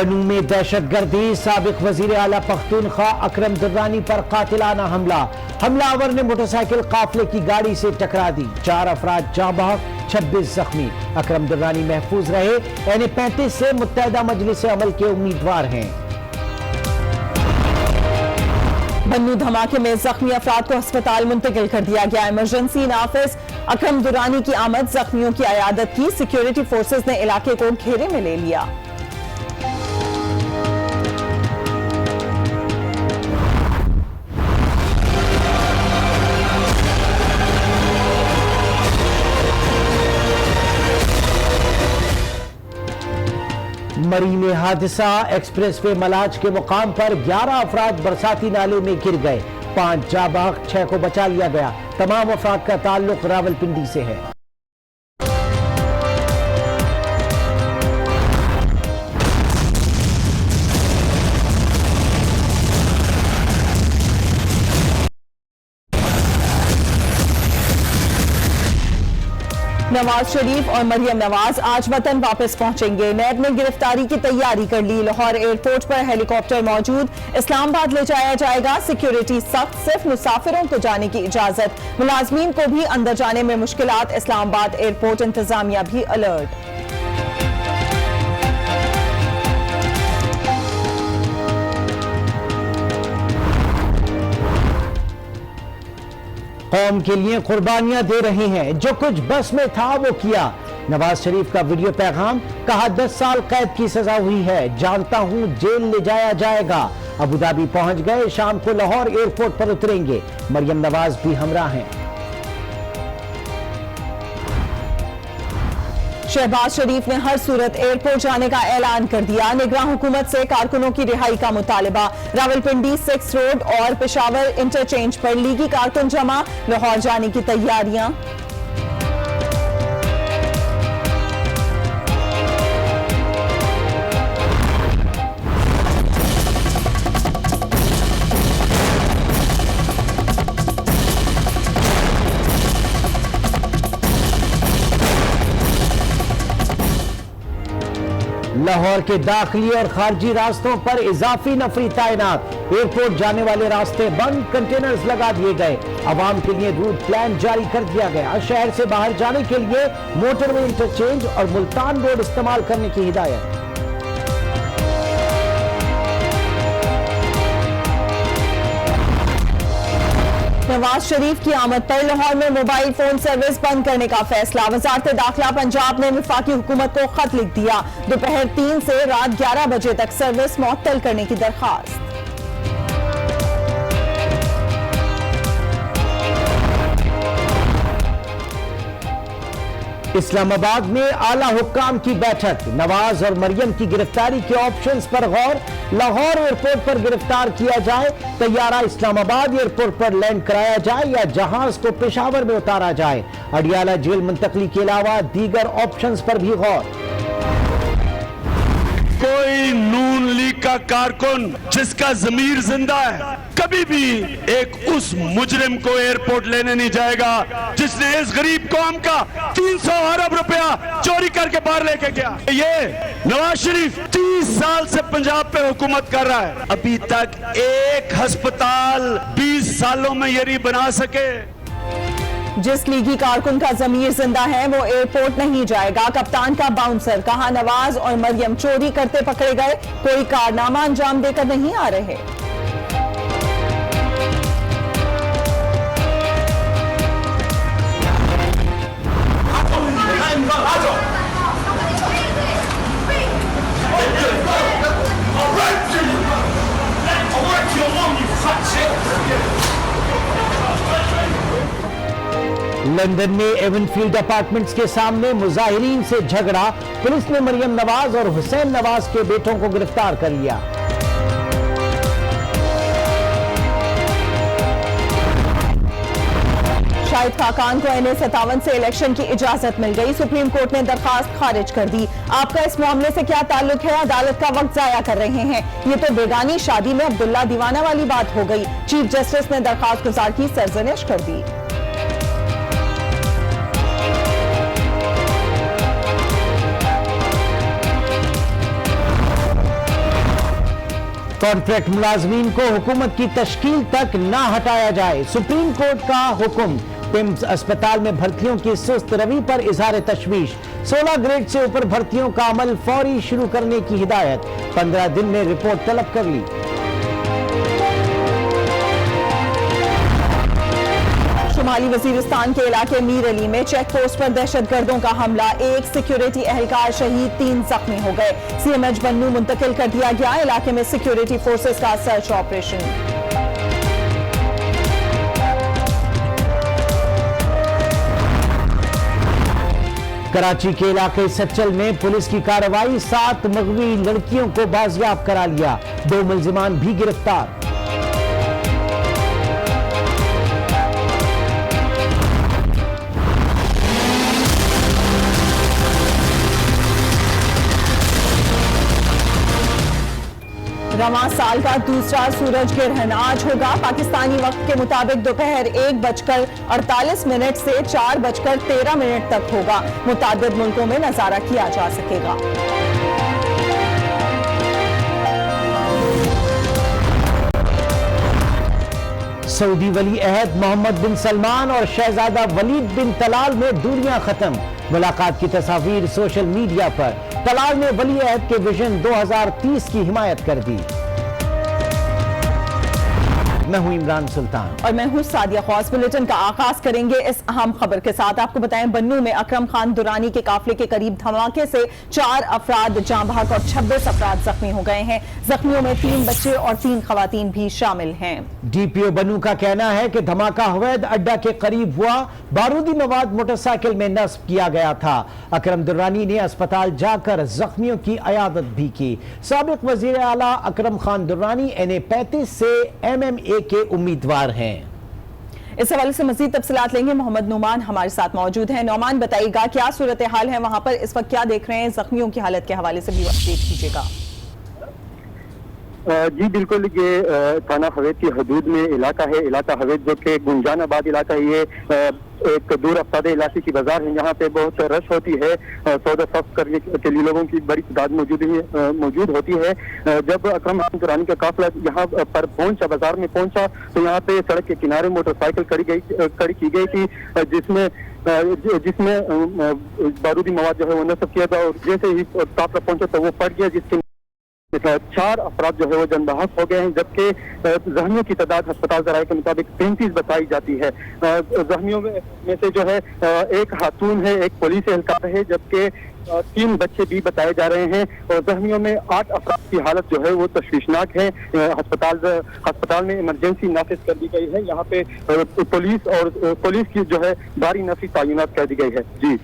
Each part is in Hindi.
बन्नू में दहशतगर्दी, साबिक वजीर आला पख्तूनख्वा अकरम दुर्रानी पर कातिलाना हमला। हमलावर ने मोटरसाइकिल काफिले की गाड़ी से टकरा दी। 4 अफराद जाँ बहक, 26 जख्मी। अकरम दुर्रानी महफूज रहे। N35 से मुत्तहदा मजलिस अमल के उम्मीदवार हैं। बन्नू धमाके में जख्मी अफराद को अस्पताल मुंतकिल कर दिया गया। इमरजेंसी नाफिज अकरम दुर्रानी की आमद, जख्मियों की अयादत की। सिक्योरिटी फोर्सेज ने इलाके को घेरे में ले लिया। मरी में हादसा, एक्सप्रेस वे मलाज के मुकाम पर 11 अफराद बरसाती नाले में गिर गए। 5 जाँ बहक, 6 को बचा लिया गया। तमाम अफराद का ताल्लुक रावलपिंडी से है। नवाज शरीफ और मरियम नवाज आज वतन वापस पहुंचेंगे। नैब ने गिरफ्तारी की तैयारी कर ली। लाहौर एयरपोर्ट पर हेलीकॉप्टर मौजूद, इस्लामाबाद ले जाया जाएगा। सिक्योरिटी सख्त, सिर्फ मुसाफिरों को जाने की इजाजत। मुलाजमीन को भी अंदर जाने में मुश्किलात। इस्लामाबाद एयरपोर्ट इंतजामिया भी अलर्ट। कौम के लिए कुर्बानियां दे रहे हैं, जो कुछ बस में था वो किया। नवाज शरीफ का वीडियो पैगाम, कहा 10 साल कैद की सजा हुई है, जानता हूं जेल ले जाया जाएगा। अबुधाबी पहुंच गए, शाम को लाहौर एयरपोर्ट पर उतरेंगे। मरियम नवाज भी हमरा हैं। शहबाज शरीफ ने हर सूरत एयरपोर्ट जाने का ऐलान कर दिया। निगरान हुकूमत से कारकुनों की रिहाई का मुतालबा। रावलपिंडी 6 रोड और पेशावर इंटरचेंज पर लीगी कारकुन जमा। लाहौर जाने की तैयारियां। लाहौर के दाखिली और खारजी रास्तों पर इजाफी नफरी तैनात। एयरपोर्ट जाने वाले रास्ते बंद, कंटेनर्स लगा दिए गए। आवाम के लिए रूट प्लान जारी कर दिया गया। शहर से बाहर जाने के लिए मोटरवे इंटरचेंज और मुल्तान रोड इस्तेमाल करने की हिदायत। नवाज शरीफ की आमद पर लाहौर में मोबाइल फोन सर्विस बंद करने का फैसला। वजारत दाखिला पंजाब ने वफाकी हुकूमत को खत लिख दिया। दोपहर 3 से रात 11 बजे तक सर्विस मुअत्तल करने की दरखास्त। इस्लामाबाद में आला हुक्काम की बैठक। नवाज और मरियम की गिरफ्तारी के ऑप्शंस पर गौर। लाहौर एयरपोर्ट पर गिरफ्तार किया जाए, तैयारा इस्लामाबाद एयरपोर्ट पर लैंड कराया जाए या जहाज को पेशावर में उतारा जाए। अडियाला जेल मुंतकली के अलावा दीगर ऑप्शंस पर भी गौर। कोई नून लीग का कारकुन जिसका जमीर जिंदा है कभी भी एक उस मुजरिम को एयरपोर्ट लेने नहीं जाएगा जिसने इस गरीब कौम का 300 अरब रुपया चोरी करके बाहर लेके गया। ये नवाज शरीफ 30 साल से पंजाब पे हुकूमत कर रहा है, अभी तक एक अस्पताल 20 सालों में ये नहीं बना सके। जिस लीगी कारकुन का जमीर जिंदा है वो एयरपोर्ट नहीं जाएगा। कप्तान का बाउंसर, कहा नवाज और मरियम चोरी करते पकड़े गए, कोई कारनामा अंजाम देकर नहीं आ रहे। लंदन में एवनफील्ड अपार्टमेंट्स के सामने मुजाहिरीन से झगड़ा। पुलिस ने मरियम नवाज और हुसैन नवाज के बेटों को गिरफ्तार कर लिया। शाहिद खाकान को NA-57 से इलेक्शन की इजाजत मिल गई। सुप्रीम कोर्ट ने दरखास्त खारिज कर दी। आपका इस मामले से क्या ताल्लुक है? अदालत का वक्त जाया कर रहे हैं। ये तो बेगानी शादी में अब्दुल्ला दीवाना वाली बात हो गई। चीफ जस्टिस ने दरखास्त गुजार की सरजनिश कर दी। कॉन्ट्रैक्ट मुलाजमीन को हुकूमत की तश्कील तक ना हटाया जाए, सुप्रीम कोर्ट का हुक्म। पिम्स अस्पताल में भर्तियों की सुस्त रवि पर इजहार तशवीश, 16 ग्रेड से ऊपर भर्तियों का अमल फौरी शुरू करने की हिदायत, 15 दिन में रिपोर्ट तलब कर ली। शुमाली वजीरिस्तान के इलाके मीर अली में चेक पोस्ट पर दहशतगर्दों का हमला, एक सिक्योरिटी एहलकार शहीद, 3 जख्मी हो गए। CMH बन्नू मुंतकिल कर दिया गया, इलाके में सिक्योरिटी फोर्सेस का सर्च ऑपरेशन। कराची के इलाके सच्चल में पुलिस की कार्रवाई, 7 मगवी लड़कियों को बाजियाब करा लिया, 2 मुल्जिमान भी गिरफ्तार। रवां साल का दूसरा सूरज ग्रहण आज होगा। पाकिस्तानी वक्त के मुताबिक दोपहर 1:48 से 4:13 तक होगा। मुताबिद मुल्कों में नजारा किया जा सकेगा। सऊदी वली अहद मोहम्मद बिन सलमान और शहजादा वलीद बिन तलाल में दूरियां खत्म, मुलाकात की तस्वीर सोशल मीडिया पर। तलाल ने वली अहद के विजन 2030 की हिमायत कर दी। मैं हूं इमरान सुल्तान और मैं हूं सादिया खौस। बुलेटिन का आगाज करेंगे इस अहम खबर के साथ। आपको बताएं, बन्नू में अकरम खान दुरानी के काफिले के करीब धमाके से 4 अफराद जाँ बहक और 26 अफराद जख्मी हो गए हैं। जख्मियों में 3 बच्चे और 3 खवातीन भी शामिल हैं। DPO बन्नू का कहना है कि धमाका अवैध अड्डा के करीब हुआ, बारूदी मवाद मोटरसाइकिल में नस्ब किया गया था। अकरम दुरानी ने अस्पताल जाकर जख्मियों की अयादत भी की। साबिक वजीर आला अकरम खान दुरानी NA-35 से MMA के उम्मीदवार हैं। इस हवाले से मजीद तफसीलात लेंगे। मोहम्मद नुमान हमारे साथ मौजूद हैं। नौमान, बताइएगा क्या सूरत हाल है वहां पर, इस वक्त क्या देख रहे हैं, जख्मियों की हालत के हवाले से भी अपडेट कीजिएगा। जी बिल्कुल, ये थाना हवेद की हदूद में इलाका है। इलाका हवेद जो कि गुंजानाबाद इलाका है, ये एक दूर अफ्तादे इलाके की बाजार है। यहाँ पे बहुत रश होती है, सौदा फख्त करने के लिए लोगों की बड़ी तादाद मौजूद होती है। जब अकरम खान दुरानी का काफिला यहाँ पर पहुंचा, बाजार में पहुंचा, तो यहाँ पे सड़क के किनारे मोटरसाइकिल खड़ी की गई थी, जिसमें बारूदी मवाद जो है वो नस्ब किया था। और जैसे ही काफिला पहुंचा तो वो फट गया, जिसके 4 अफराद जो है वो जन बहक हो गए हैं, जबकि जख्मियों की तादाद अस्पताल ज़राए के मुताबिक 35 बताई जाती है। जख्मियों में से जो है एक खातून है, एक पुलिस एहलकार है, जबकि 3 बच्चे भी बताए जा रहे हैं। और जख्मियों में 8 अफराद की हालत जो है वो तशवीशनाक है। अस्पताल में इमरजेंसी नाफिज कर दी गई है। यहाँ पे पुलिस की जो है भारी नफी तैनात कर दी गई है। जी,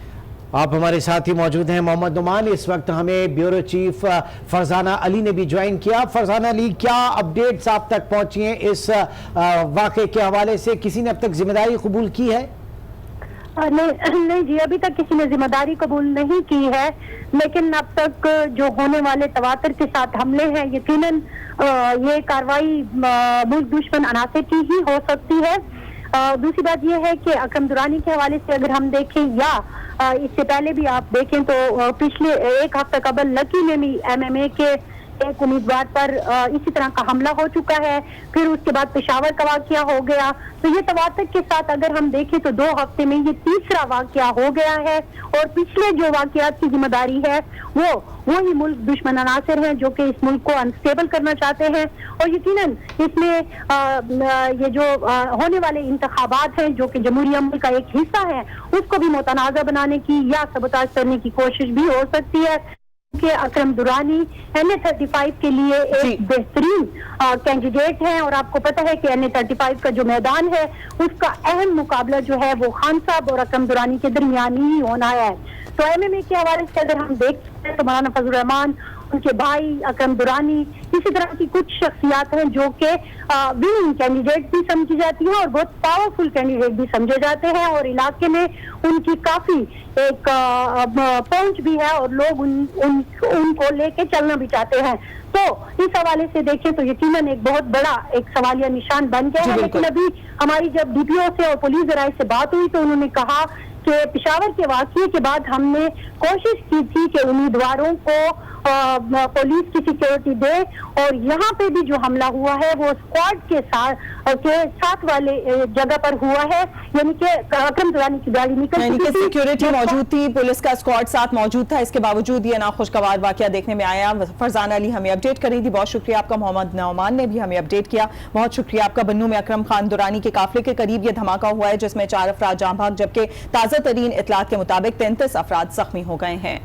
आप हमारे साथ ही मौजूद हैं मोहम्मद नुमान। इस वक्त हमें ब्यूरो चीफ फरजाना अली ने भी ज्वाइन किया। फरजाना अली, क्या अपडेट्स आप तक पहुंची हैं इस वाक़े के हवाले से? किसी ने अब तक जिम्मेदारी कबूल की है? नहीं जी, अभी तक किसी ने जिम्मेदारी कबूल नहीं की है, लेकिन अब तक जो होने वाले तवातर के साथ हमले हैं, यकीनन ये कार्रवाई मुल्क दुश्मन अनासर की ही हो सकती है। दूसरी बात यह है कि अकरम दुरानी के हवाले से अगर हम देखें या इससे पहले भी आप देखें तो पिछले 1 हफ्ता कबल लकी में भी MMA के एक उम्मीदवार पर इसी तरह का हमला हो चुका है। फिर उसके बाद पेशावर का वाकया हो गया। तो ये तवातर के साथ अगर हम देखें तो 2 हफ्ते में ये तीसरा वाकया हो गया है। और पिछले जो वाकयात की जिम्मेदारी है वो ही मुल्क दुश्मन अनासर हैं, जो कि इस मुल्क को अनस्टेबल करना चाहते हैं। और यकीनन इसमें ये जो होने वाले इंतखाबात हैं, जो कि जमहूरी अमल का एक हिस्सा है, उसको भी मुतनाज़ा बनाने की या सबताज करने की कोशिश भी हो सकती है। कि अकरम दुरानी NA-35 के लिए एक बेहतरीन कैंडिडेट हैं। और आपको पता है कि NA-35 का जो मैदान है, उसका अहम मुकाबला जो है वो खान साहब और अकरम दुरानी के दरमियान ही होना है। तो MMA के हवाले से अगर हम देखते हैं तो मौलाना फजल रहमान, उनके भाई अकरम दुरानी, इसी तरह की कुछ शख्सियात हैं जो कि विनिंग कैंडिडेट भी समझी जाती हैं और बहुत पावरफुल कैंडिडेट भी समझे जाते हैं। और इलाके में उनकी काफी एक पहुंच भी है और लोग उनको लेके चलना भी चाहते हैं। तो इस हवाले से देखें तो यकीनन एक बहुत बड़ा एक सवालिया निशान बन गया है। लेकिन अभी हमारी जब DPO से और पुलिस ज़राए से बात हुई तो उन्होंने कहा कि पेशावर के वाक़ये के बाद हमने कोशिश की थी कि उम्मीदवारों को पुलिस की सिक्योरिटी दे। और यहाँ पे भी जो हमला हुआ है वो स्क्वाड के साथ वाले जगह पर हुआ है, यानी कि अकरम दुरानी की गाड़ी निकल यानी कि चुकी थी। सिक्योरिटी मौजूद थी, पुलिस का स्क्वाड साथ मौजूद था, इसके बावजूद ये नाखुशगवार वाकया देखने में आया। फरजाना अली हमें अपडेट कर रही थी, बहुत शुक्रिया आपका। मोहम्मद नौमान ने भी हमें अपडेट किया, बहुत शुक्रिया आपका। बन्नू में अकरम खान दुरानी के काफिले के करीब ये धमाका हुआ है जिसमें 4 अफराद जाँ भाग, जबकि ताजा तरीन इतलात के मुताबिक 33 अफराद जख्मी हो गए हैं।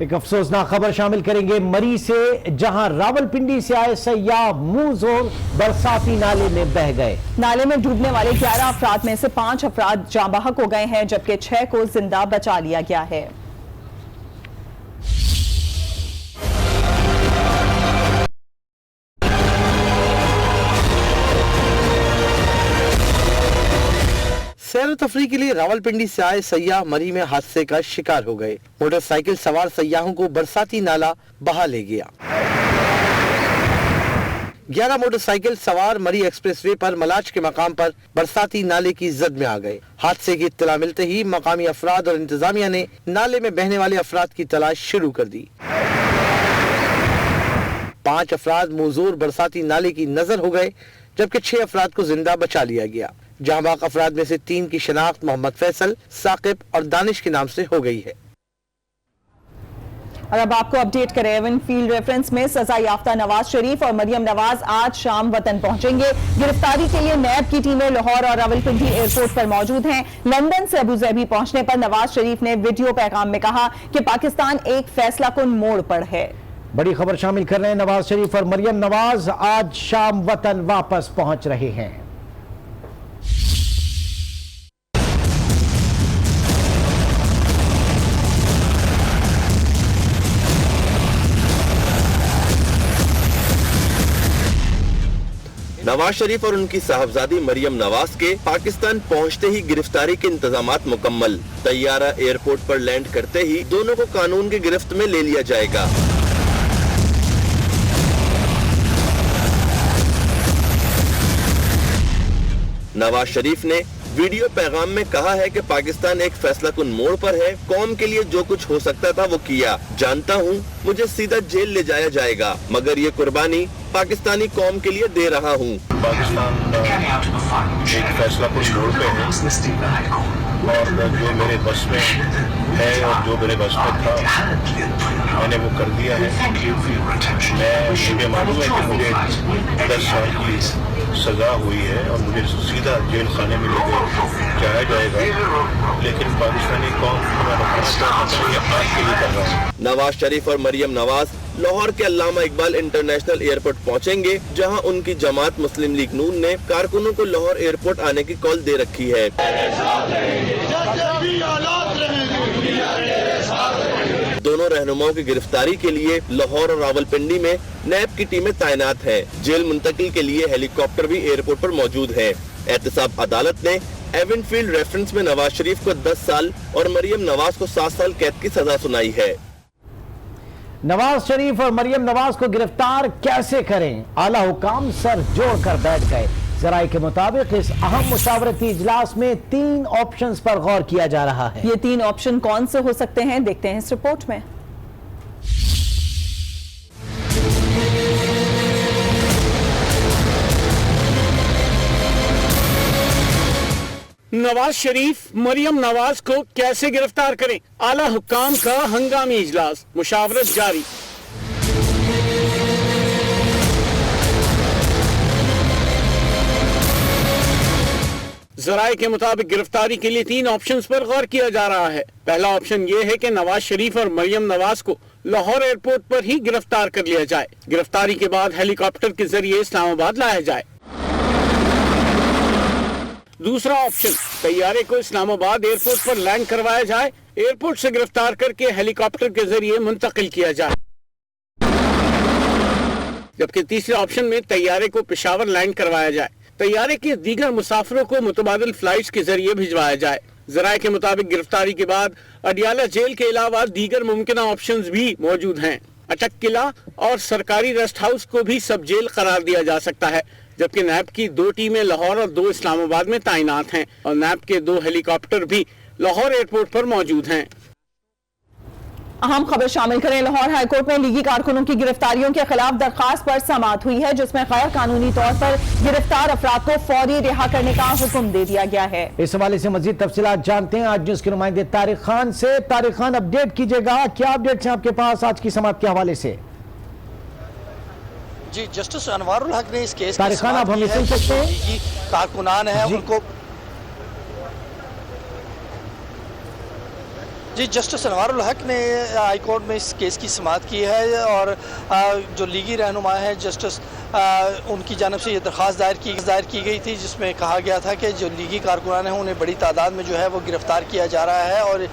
एक अफसोसनाक खबर शामिल करेंगे मरी से, जहां रावलपिंडी से आए सयाह मुंह जोर बरसाती नाले में बह गए। नाले में डूबने वाले 11 अफराद में से 5 अफराद जाँ बहक हो गए हैं, जबकि 6 को जिंदा बचा लिया गया है। सैर तफरी के लिए रावलपिंडी से आए सयाह मरी में हादसे का शिकार हो गए। मोटरसाइकिल सवार सयाहों को बरसाती नाला बहा ले गया। 11 मोटरसाइकिल सवार मरी एक्सप्रेसवे पर मलाज के मकाम पर बरसाती नाले की जद में आ गए। हादसे की इत्तला मिलते ही मकामी अफराद और इंतजामिया ने नाले में बहने वाले अफराद की तलाश शुरू कर दी। 5 अफराद मुंहजोर बरसाती नाले की नजर हो गए, जबकि 6 अफराद को जिंदा बचा लिया गया। जहां बाक अफराद में से 3 की शनाख्त मोहम्मद फैसल, साकिब और दानिश के नाम से हो गई है। और अब आपको अपडेट करें, एवन फील्ड रेफरेंस में सजा याफ्ता नवाज शरीफ और मरियम नवाज आज शाम वतन पहुंचेंगे। गिरफ्तारी के लिए नैब की टीमें लाहौर और रावलपिंडी एयरपोर्ट पर मौजूद हैं। लंदन से अबूजैबी पहुंचने पर नवाज शरीफ ने वीडियो पैगाम में कहा कि पाकिस्तान एक फैसला कुन मोड़ पर है। बड़ी खबर शामिल कर रहे हैं, नवाज शरीफ और मरियम नवाज आज शाम वतन वापस पहुंच रहे हैं। नवाज शरीफ और उनकी साहबजादी मरियम नवाज के पाकिस्तान पहुंचते ही गिरफ्तारी के इंतजामात मुकम्मल। तैयारा एयरपोर्ट पर लैंड करते ही दोनों को कानून की गिरफ्त में ले लिया जाएगा। नवाज शरीफ ने वीडियो पैगाम में कहा है कि पाकिस्तान एक फैसला कुन मोड़ पर है। कौम के लिए जो कुछ हो सकता था वो किया। जानता हूँ मुझे सीधा जेल ले जाया जाएगा, मगर ये कुर्बानी पाकिस्तानी कौम के लिए दे रहा हूँ। पाकिस्तान एक फैसला कुन मोड़ पे है और जो मेरे बस में है और जो मेरे बस में था मैंने वो कर दिया है। मुझे मालूम है कि मुझे 10 साल की सजा हुई है और मुझे सीधा जेल खाने में ले जाया जाएगा, लेकिन पाकिस्तानी कौम के लिए कर रहा है। नवाज शरीफ और मरियम नवाज लाहौर के अल्लामा इकबाल इंटरनेशनल एयरपोर्ट पहुंचेंगे, जहां उनकी जमात मुस्लिम लीग नून ने कारकुनों को लाहौर एयरपोर्ट आने की कॉल दे रखी है। दोनों रहनुमाओं की गिरफ्तारी के लिए लाहौर और रावलपिंडी में नैब की टीमें तैनात हैं। जेल मुंतकिल के लिए हेलीकॉप्टर भी एयरपोर्ट पर मौजूद है। एहतसाब अदालत ने एवन फील्ड रेफरेंस में नवाज शरीफ को 10 साल और मरियम नवाज को 7 साल कैद की सजा सुनाई है। नवाज शरीफ और मरियम नवाज को गिरफ्तार कैसे करें, आला हुकाम सर जोड़कर बैठ गए। जराये के मुताबिक इस अहम मुशावरती इजलास में 3 ऑप्शंस पर गौर किया जा रहा है। ये 3 ऑप्शन कौन से हो सकते हैं, देखते हैं इस रिपोर्ट में। नवाज शरीफ मरियम नवाज को कैसे गिरफ्तार करें, आला हुक्काम का हंगामी इजलास, मुशावरत जारी। जराये के मुताबिक गिरफ्तारी के लिए 3 ऑप्शंस पर गौर किया जा रहा है। पहला ऑप्शन ये है कि नवाज शरीफ और मरियम नवाज को लाहौर एयरपोर्ट पर ही गिरफ्तार कर लिया जाए। गिरफ्तारी के बाद हेलीकॉप्टर के जरिए इस्लामाबाद लाया जाए। दूसरा ऑप्शन, तैयारे को इस्लामाबाद एयरपोर्ट पर लैंड करवाया जाए, एयरपोर्ट से गिरफ्तार करके हेलीकॉप्टर के जरिए मुंतकिल किया जाए। जबकि तीसरे ऑप्शन में तैयारे को पेशावर लैंड करवाया जाए, तैयारे के दीगर मुसाफिरों को मुतबादिल फ्लाइट्स के जरिए भिजवाया जाए। जराये के मुताबिक गिरफ्तारी के बाद अडियाला जेल के अलावा दीगर मुमकिना ऑप्शंस भी मौजूद हैं। अटक किला और सरकारी रेस्ट हाउस को भी सब जेल करार दिया जा सकता है। जबकि नैब की 2 टीमें लाहौर और 2 इस्लामाबाद में तैनात हैं और नैब के 2 हेलीकॉप्टर भी लाहौर एयरपोर्ट पर मौजूद हैं। अहम खबर शामिल करें। लाहौर हाईकोर्ट में लीगी कारकुनों की गिरफ्तारियों के खिलाफ दरखास्त पर समाअत हुई है, जिसमें गैर कानूनी तौर पर गिरफ्तार अफराद को फौरी रिहा करने का हुक्म दे दिया गया है। इस हवाले से मजीद तफसीलात जानते हैं आज न्यूज के नुमाइंदे तारिक खान से। तारिक खान, अपडेट कीजिएगा, क्या अपडेट है आपके पास आज की समाअत के हवाले से? जी, जस्टिस अनवारुल हक ने इस केस तारिक खान, आप हमें सुन सकते हैं? कारकुनान है उनको जी, जस्टिस अनवारुल हक ने हाई कोर्ट में इस केस की समाअत की है और जो लीगी रहनुमा है जस्टिस उनकी जानब से ये दरख्वास्त दायर की गई थी, जिसमें कहा गया था कि जो लीगी कारकुनान हैं उन्हें बड़ी तादाद में जो है वो गिरफ़्तार किया जा रहा है और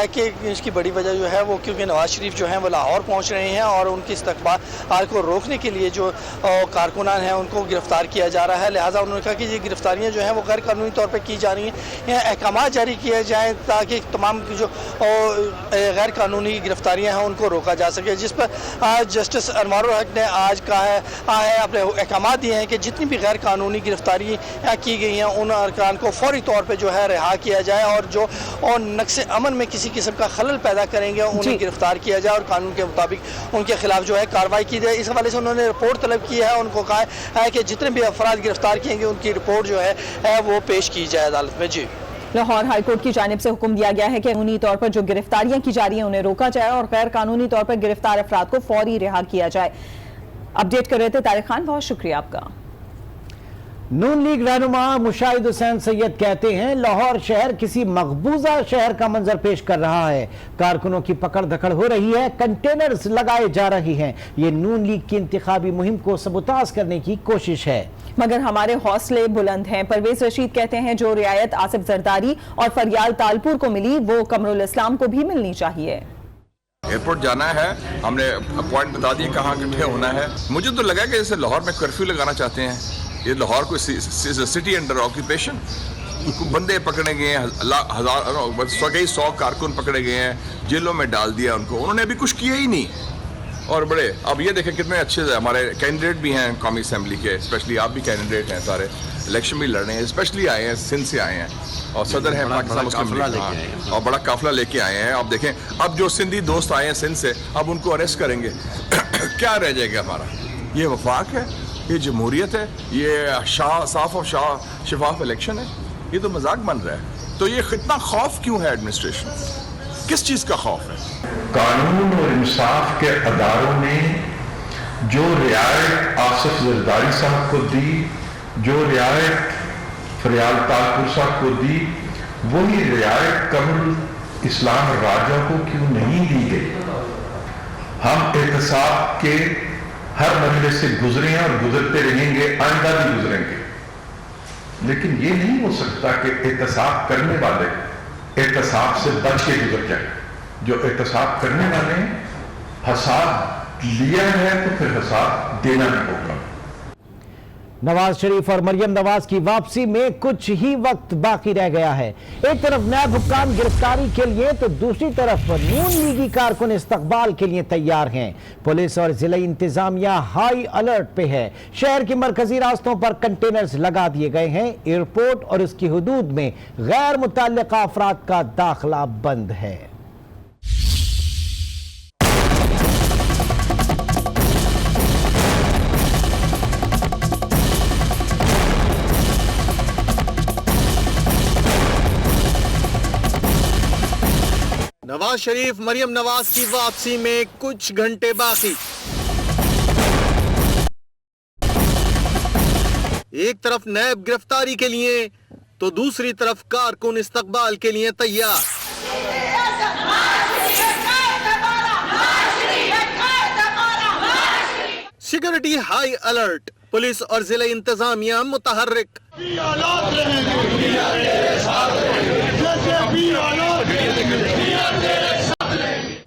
कि इसकी बड़ी वजह जो है वो क्योंकि नवाज शरीफ जो हैं वो लाहौर पहुँच रहे हैं और उनकी इस्तक़बाल को रोकने के लिए जो कारकुनान हैं उनको गिरफ़्तार किया जा रहा है। लिहाजा उन्होंने कहा कि ये गिरफ़्तारियाँ जो हैं वो गैर कानूनी तौर पर की जा रही हैं, अहकाम जारी किए जाएँ ताकि तमाम जो गैर कानूनी गिरफ्तारियां हैं उनको रोका जा सके, जिस पर आज जस्टिस अनवारुल हक ने आज कहा है अपने अहकाम दिए हैं कि जितनी भी गैर कानूनी गिरफ्तारी की गई हैं उन अरकान को फौरी तौर पे जो है रिहा किया जाए और जो नक्शे अमन में किसी किस्म का खलल पैदा करेंगे उन्हें गिरफ्तार किया जाए और कानून के मुताबिक उनके खिलाफ जो है कार्रवाई की जाए। इस हवाले से उन्होंने रिपोर्ट तलब की है, उनको कहा है कि जितने भी अफराद गिरफ्तार किएंगे उनकी रिपोर्ट जो है वो पेश की जाए अदालत में। जी, लाहौर हाईकोर्ट की जानिब से हुक्म दिया गया है कि कानूनी तौर पर जो गिरफ्तारियां की जा रही हैं उन्हें रोका जाए और गैर कानूनी तौर पर गिरफ्तार अफराद को फौरी रिहा किया जाए। अपडेट कर रहे थे तारिक खान, बहुत शुक्रिया आपका। नून लीग रहनुमा मुशाहिद हुसैन सैयद कहते हैं लाहौर शहर किसी मकबूजा शहर का मंजर पेश कर रहा है, कारकुनों की पकड़ धकड़ हो रही है, कंटेनर्स लगाए जा रहे हैं। ये नून लीग की इंतखाबी मुहिम को सबूताज करने की कोशिश है, मगर हमारे हौसले बुलंद हैं। परवेज रशीद कहते हैं जो रियायत आसिफ जरदारी और फरियाल तालपुर को मिली वो कमरुल इस्लाम को भी मिलनी चाहिए। एयरपोर्ट जाना है, हमने अपॉइंट बता दिए कहाँ इकट्ठे होना है। मुझे तो लगा कि जैसे लाहौर में कर्फ्यू लगाना चाहते हैं, ये लाहौर को सिटी अंडर ऑक्यूपेशन, बंदे पकड़े गए हैं, कई 100 कारकुन पकड़े गए हैं, जेलों में डाल दिया उनको, उन्होंने अभी कुछ किया ही नहीं। और बड़े अब ये देखें कितने अच्छे हमारे कैंडिडेट भी हैं कौमी असेंबली के, स्पेशली आप भी कैंडिडेट हैं, सारे इलेक्शन भी लड़ रहे हैं, स्पेशली आए हैं सिंध से आए हैं और सदर हैं पाकिस्तान मुस्लिम लीग और बड़ा काफिला लेके आए हैं। अब देखें अब जो सिंधी दोस्त आए हैं सिंध से, अब उनको अरेस्ट करेंगे क्या रह जाएगा हमारा? ये वफाक है, ये जमहूरियत है, ये साफ और शफाफ इलेक्शन है, ये तो मजाक बन रहा है। तो ये इतना खौफ क्यों है एडमिनिस्ट्रेशन, किस चीज़ का खौफ है? कानून और इंसाफ के अदारों ने जो रियायत आसिफ जरदारी साहब को दी, जो रियायत फरियाल तालपुर साहब को दी, वही रियायत कमरुल इस्लाम राजा को क्यों नहीं दी गई? हम एहतसाब के हर मरहले से गुजरे हैं और गुजरते रहेंगे, आइंदा भी गुजरेंगे, लेकिन ये नहीं हो सकता कि एहतसाब करने वाले एहतसाब से बच के गुजर जाए। जो एहतसाब करने वाले हिसाब लिया है तो फिर हिसाब देना भी होगा। नवाज शरीफ और मरियम नवाज की वापसी में कुछ ही वक्त बाकी रह गया है। एक तरफ नायब हुक्काम गिरफ्तारी के लिए तो दूसरी तरफ नून लीगी कारकुन इस्तकबाल के लिए तैयार हैं। पुलिस और जिला इंतजामिया हाई अलर्ट पे है। शहर के मरकजी रास्तों पर कंटेनर्स लगा दिए गए हैं। एयरपोर्ट और उसकी हुदूद में गैर मुतल्लिका अफराद का दाखिला बंद है। नवाज शरीफ मरियम नवाज की वापसी में कुछ घंटे बाकी। एक तरफ नैब गिरफ्तारी के लिए तो दूसरी तरफ कारकुन इस्तकबाल के लिए तैयार। सिक्योरिटी हाई अलर्ट, पुलिस और जिला इंतजामिया मुतहर्रिक।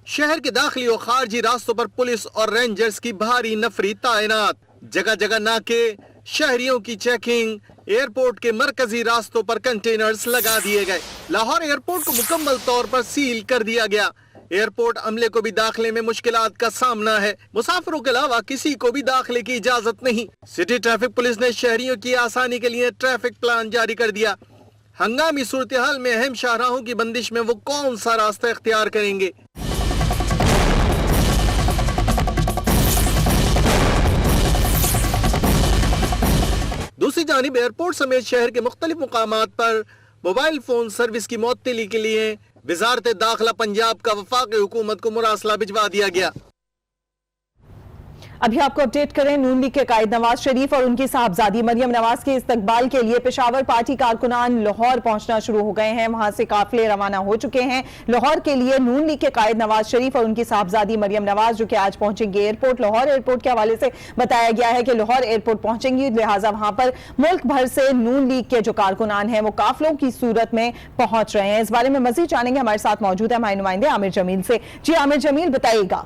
शहर के दाखिली और खारजी रास्तों पर पुलिस और रेंजर्स की भारी नफरी तैनात। जगह जगह नाके, शहरियों की चेकिंग। एयरपोर्ट के मरकजी रास्तों पर कंटेनर्स लगा दिए गए। लाहौर एयरपोर्ट को मुकम्मल तौर पर सील कर दिया गया। एयरपोर्ट अमले को भी दाखिले में मुश्किलात का सामना है। मुसाफिरों के अलावा किसी को भी दाखिले की इजाजत नहीं। सिटी ट्रैफिक पुलिस ने शहरियों की आसानी के लिए ट्रैफिक प्लान जारी कर दिया। हंगामी सूरत हाल में अहम शाहराहों की बंदिश में वो कौन सा रास्ता इख्तियार करेंगे। दूसरी जानिब एयरपोर्ट समेत शहर के मुख्तलिफ मुकामात पर मोबाइल फोन सर्विस की मुअत्तली के लिए वजारत दाखिला पंजाब का वफाकी हुकूमत को मुरासला भिजवा दिया गया। अभी आपको अपडेट करें, नून लीग के कायद नवाज शरीफ और उनकी साहबजादी मरियम नवाज के इस्तकबाल के लिए पेशावर पार्टी कारकुनान लाहौर पहुंचना शुरू हो गए हैं। वहां से काफिले रवाना हो चुके हैं लाहौर के लिए। नून लीग के कायद नवाज शरीफ और उनकी साहबजादी मरियम नवाज जो कि आज पहुंचेंगे एयरपोर्ट। लाहौर एयरपोर्ट के हवाले से बताया गया है कि लाहौर एयरपोर्ट पहुंचेंगी, लिहाजा वहां पर मुल्क भर से नून लीग के जो कारकुनान हैं वो काफिलों की सूरत में पहुंच रहे हैं। इस बारे में मजीद जानेंगे, हमारे साथ मौजूद है हमारे नुमाइंदे आमिर जमील से। जी आमिर जमील, बताइएगा।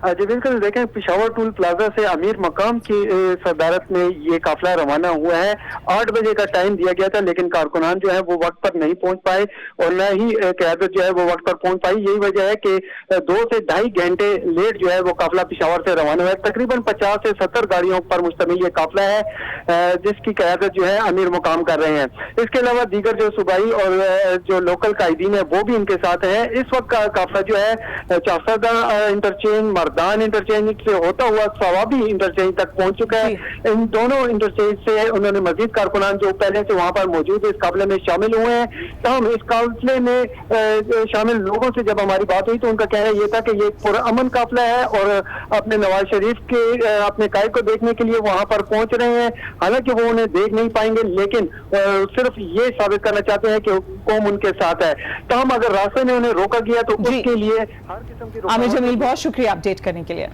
जी बिल्कुल, देखें पिशावर टूल प्लाजा से अमीर मकाम की सदारत में ये काफिला रवाना हुआ है। 8 बजे का टाइम दिया गया था, लेकिन कारकुनान जो है वो वक्त पर नहीं पहुंच पाए और न ही क़यादत जो है वो वक्त पर पहुंच पाई। यही वजह है कि 2 से ढाई घंटे लेट जो है वो काफिला पिशावर से रवाना हुआ है। तकरीबन 50 से 70 गाड़ियों पर मुश्तमिल ये काफिला है, जिसकी क़यादत जो है अमीर मकाम कर रहे हैं। इसके अलावा दीगर जो सूबाई और जो लोकल कायदीन है वो भी इनके साथ है। इस वक्त का काफिला जो है चाफसादा इंटरचेंज, दान इंटरचेंज से होता हुआ सवाबी इंटरचेंज तक पहुंच चुका है। इन दोनों इंटरचेंज से उन्होंने मजीद कारकुनान जो पहले से वहां पर मौजूद इस काफिले में शामिल हुए हैं। तमाम इस काफिले में शामिल लोगों से जब हमारी बात हुई तो उनका कहना यह था कि ये पुरअमन काफिला है और अपने नवाज शरीफ के अपने कायद को देखने के लिए वहां पर पहुंच रहे हैं। हालांकि वो उन्हें देख नहीं पाएंगे, लेकिन सिर्फ ये साबित करना चाहते हैं कि कौम उनके साथ है। तो हम अगर रास्ते में उन्हें रोका गया तो उसके लिए हर किस्म की आमिर जमील, बहुत शुक्रिया अपडेट करने के लिए।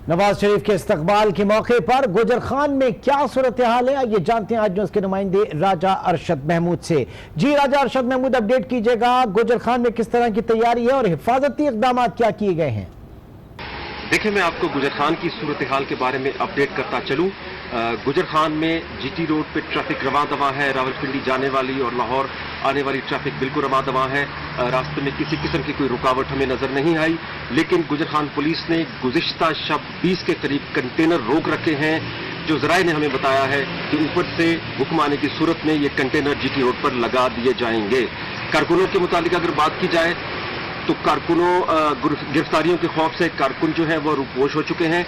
नवाज शरीफ के इस्तकबाल के मौके पर गुजर खान में क्या सूरत हाल है, ये जानते हैं आज न्यूज़ के नुमाइंदे राजा अरशद महमूद से। जी राजा अरशद महमूद, अपडेट कीजिएगा, गुजर खान में किस तरह की तैयारी है और हिफाजती इकदाम क्या किए गए हैं? देखिए, मैं आपको गुजर खान की सूरत हाल के बारे में अपडेट करता चलूं। गुजर खान में जीटी रोड पे ट्रैफिक रवा दवा है। रावलपिंडी जाने वाली और लाहौर आने वाली ट्रैफिक बिल्कुल रवा दवा है। रास्ते में किसी किस्म की कोई रुकावट हमें नजर नहीं आई, लेकिन गुजर खान पुलिस ने गुज़िश्ता शब 20 के करीब कंटेनर रोक रखे हैं। जो ज़राए ने हमें बताया है कि ऊपर से हुक्म आने की सूरत में ये कंटेनर जीटी रोड पर लगा दिए जाएंगे। कारकुनों के मुताबिक अगर बात की जाए तो कारकुनों गिरफ्तारियों के खौफ से कारकुन जो है वो रूपोश हो चुके हैं।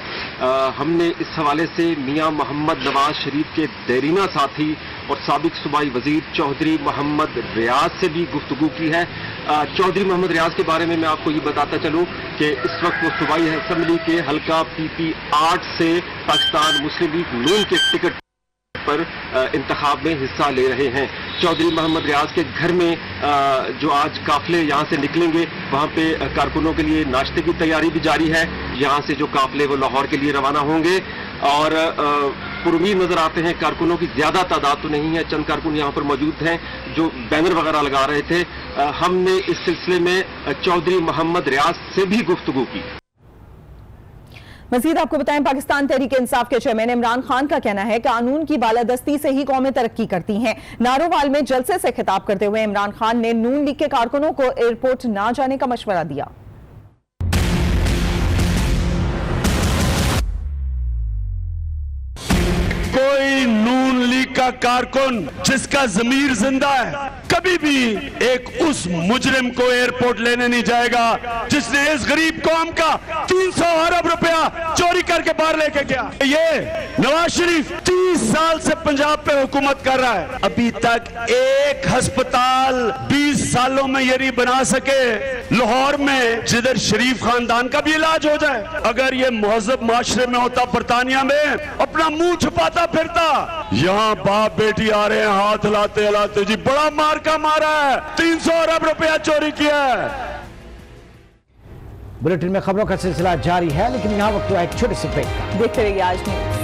हमने इस हवाले से मियां मोहम्मद नवाज शरीफ के देरीना साथी और साबिक सूबाई वजीर चौधरी मोहम्मद रियाज से भी गुफ्तगू की है। चौधरी मोहम्मद रियाज के बारे में मैं आपको ये बताता चलूं कि इस वक्त वो सूबाई असम्बली के हल्का PP 8 से पाकिस्तान मुस्लिम लीग नून के टिकट पर इंतखाब में हिस्सा ले रहे हैं। चौधरी मोहम्मद रियाज के घर में जो आज काफिले यहाँ से निकलेंगे वहाँ पे कारकुनों के लिए नाश्ते की तैयारी भी जारी है। यहाँ से जो काफिले वो लाहौर के लिए रवाना होंगे और पुरुमीद नजर आते हैं। कारकुनों की ज्यादा तादाद तो नहीं है, चंद कारकुन यहाँ पर मौजूद हैं जो बैनर वगैरह लगा रहे थे। हमने इस सिलसिले में चौधरी मोहम्मद रियाज से भी गुफ्तगू की। मजीद आपको बताएं, पाकिस्तान तहरीक इंसाफ के चेयरमैन इमरान खान का कहना है कानून की बालादस्ती से ही कौमें तरक्की करती हैं। नारोवाल में जलसे से खिताब करते हुए इमरान खान ने नून लीग के कारकुनों को एयरपोर्ट ना जाने का मशवरा दिया। कोई नून लीग का कारकुन जिसका जमीर जिंदा है कभी भी एक उस मुजरिम को एयरपोर्ट लेने नहीं जाएगा जिसने इस गरीब कौम का 300 अरब रुपया चोरी करके बाहर लेके गया। ये नवाज शरीफ 30 साल से पंजाब पे हुकूमत कर रहा है, अभी तक एक अस्पताल 20 सालों में ये नहीं बना सके लाहौर में जिधर शरीफ खानदान का भी इलाज हो जाए। अगर ये महजब माशरे में होता, बरतानिया में, अपना मुंह छुपाता फिरता। यहाँ बाप बेटी आ रहे हैं हाथ हिलाते हिलाते, जी बड़ा मार का मारा है, 300 अरब रुपया चोरी किया है। बुलेटिन में खबरों का सिलसिला जारी है, लेकिन यहाँ वक्त एक छोटे से ब्रेक का। देखते रहिए आज न्यूज़।